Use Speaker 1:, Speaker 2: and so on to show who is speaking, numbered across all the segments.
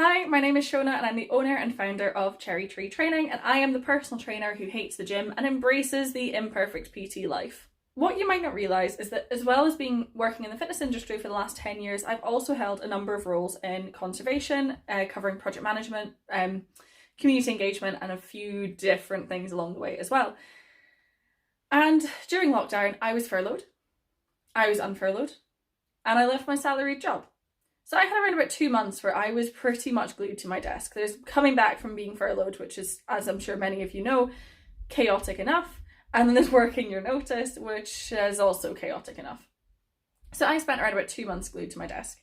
Speaker 1: Hi, my name is Shona and I'm the owner and founder of Cherry Tree Training, and I am the personal trainer who hates the gym and embraces the imperfect PT life. What you might not realise is that as well as working in the fitness industry for the last 10 years, I've also held a number of roles in conservation, covering project management, community engagement, and a few different things along the way as well. And during lockdown, I was furloughed, I was unfurloughed, and I left my salaried job. So I had around about 2 months where I was pretty much glued to my desk. There's coming back from being furloughed, which is, as I'm sure many of you know, chaotic enough. And then there's working your notice, which is also chaotic enough. So I spent around about 2 months glued to my desk.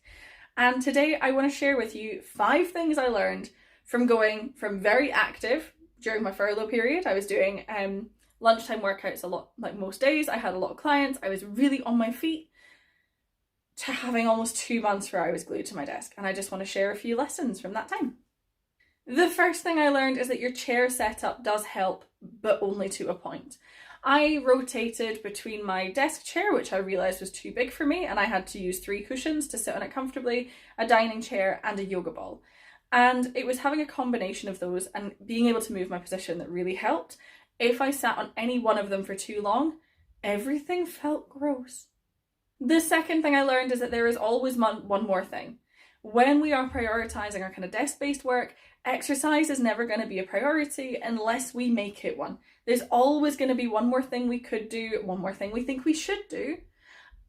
Speaker 1: And today I want to share with you 5 things I learned from going from very active during my furlough period. I was doing lunchtime workouts a lot, like most days. I had a lot of clients. I was really on my feet, to having almost 2 months where I was glued to my desk. And I just want to share a few lessons from that time. The first thing I learned is that your chair setup does help, but only to a point. I rotated between my desk chair, which I realised was too big for me, and I had to use 3 cushions to sit on it comfortably, a dining chair and a yoga ball. And it was having a combination of those and being able to move my position that really helped. If I sat on any one of them for too long, everything felt gross. The second thing I learned is that there is always one more thing. When we are prioritising our kind of desk-based work, exercise is never going to be a priority unless we make it one. There's always going to be one more thing we could do, one more thing we think we should do,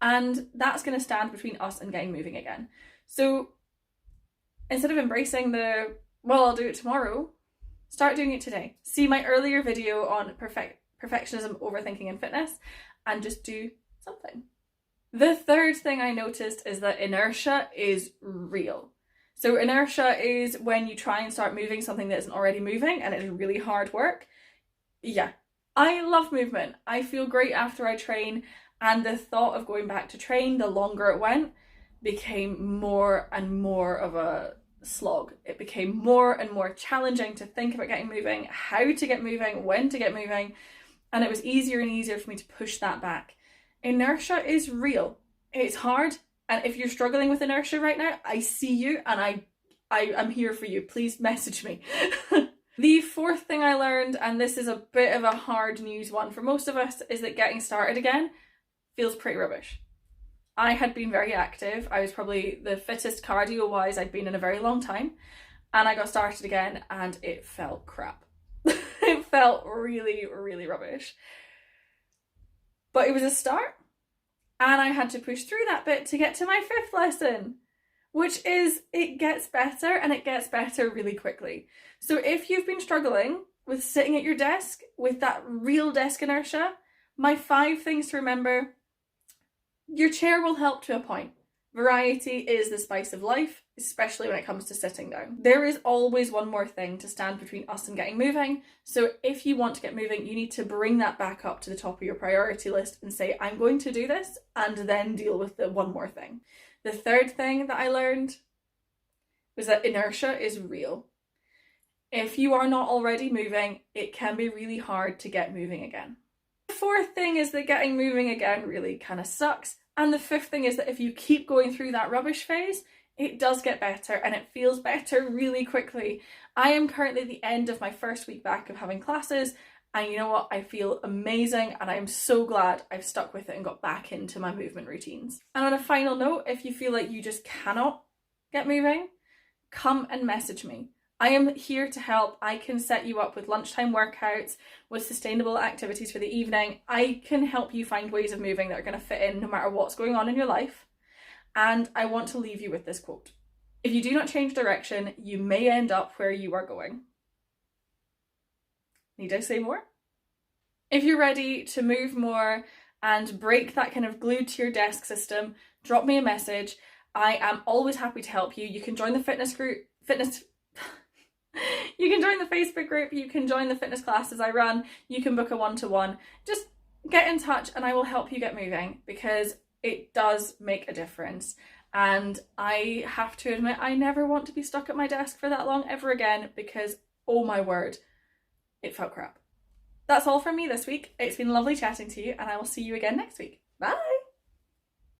Speaker 1: and that's going to stand between us and getting moving again. So instead of embracing well, I'll do it tomorrow, start doing it today. See my earlier video on perfectionism, overthinking and fitness, and just do something. The third thing I noticed is that inertia is real. So inertia is when you try and start moving something that isn't already moving, and it's really hard work. Yeah, I love movement. I feel great after I train, and the thought of going back to train, the longer it went, became more and more of a slog. It became more and more challenging to think about getting moving, how to get moving, when to get moving, and it was easier and easier for me to push that back. Inertia is real. It's hard, and if you're struggling with inertia right now, I see you and I'm here for you. Please message me. The fourth thing I learned, and this is a bit of a hard news one for most of us, is that getting started again feels pretty rubbish. I had been very active. I was probably the fittest cardio-wise I'd been in a very long time, and I got started again and it felt crap. It felt really, really rubbish. But it was a start, and I had to push through that bit to get to my 5th lesson, which is it gets better, and it gets better really quickly. So if you've been struggling with sitting at your desk with that real desk inertia, my 5 things to remember: your chair will help to a point. Variety is the spice of life, especially when it comes to sitting down. There is always one more thing to stand between us and getting moving. So if you want to get moving, you need to bring that back up to the top of your priority list and say, I'm going to do this, and then deal with the one more thing. The third thing that I learned was that inertia is real. If you are not already moving, it can be really hard to get moving again. The fourth thing is that getting moving again really kind of sucks. And the 5th thing is that if you keep going through that rubbish phase, it does get better, and it feels better really quickly. I am currently at the end of my 1st week back of having classes, and you know what? I feel amazing, and I am so glad I've stuck with it and got back into my movement routines. And on a final note, if you feel like you just cannot get moving, come and message me. I am here to help. I can set you up with lunchtime workouts, with sustainable activities for the evening. I can help you find ways of moving that are going to fit in no matter what's going on in your life. And I want to leave you with this quote: if you do not change direction, you may end up where you are going. Need I say more? If you're ready to move more and break that kind of glued to your desk system, drop me a message. I am always happy to help you. You can join the you can join the Facebook group, you can join the fitness classes I run, you can book a one-to-one. Just get in touch and I will help you get moving, because it does make a difference. And I have to admit, I never want to be stuck at my desk for that long ever again, because, oh my word, it felt crap. That's all from me this week. It's been lovely chatting to you, and I will see you again next week. Bye!